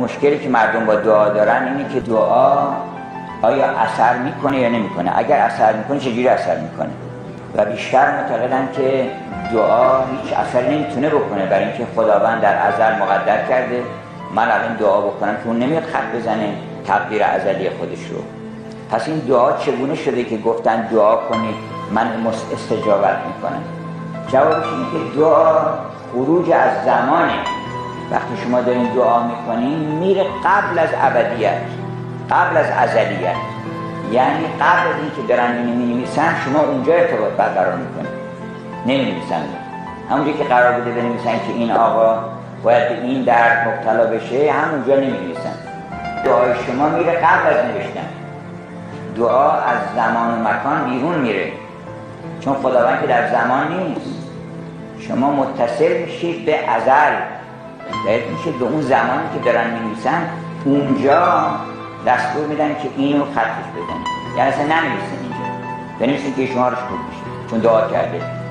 مشکلی که مردم با دعا دارن اینه که دعا آیا اثر میکنه یا نمیکنه. اگر اثر میکنه چجوری اثر میکنه؟ و بیشتر معتقدن که دعا هیچ اثری نمیتونه بکنه، برای اینکه خداوند در ازل مقدر کرده من الان دعا بکنم که اون نمیاد خط بزنه تقدیر ازلی خودش رو. پس این دعا چگونه شده که گفتن دعا کنید من استجابت میکنم؟ جوابش اینه که دعا خروج از زمانه. وقتی شما دارین دعا میکنین میره قبل از ابدیت، قبل از ازلیت، یعنی قبل از اینکه دارن اینو می‌نویسن شما اونجا ارتباط برقرار میکنید. نمی‌نویسن همونجا که قرار بوده بنویسن که این آقا باید به این درد مبتلا بشه همونجا نمی‌نویسن. دعای شما میره قبل از نوشتن. دعا از زمان و مکان بیرون میره، چون خداوند که در زمان نیست. شما متصل میشید به ازل، باید میشید به اون زمانی که دارن می‌نویسن، اونجا دستور میدن که اینو خطش بزنید. یعنی اصلا ننویسین اینجا، بنویسین که شما روش خوب میشه چون دعا کرده.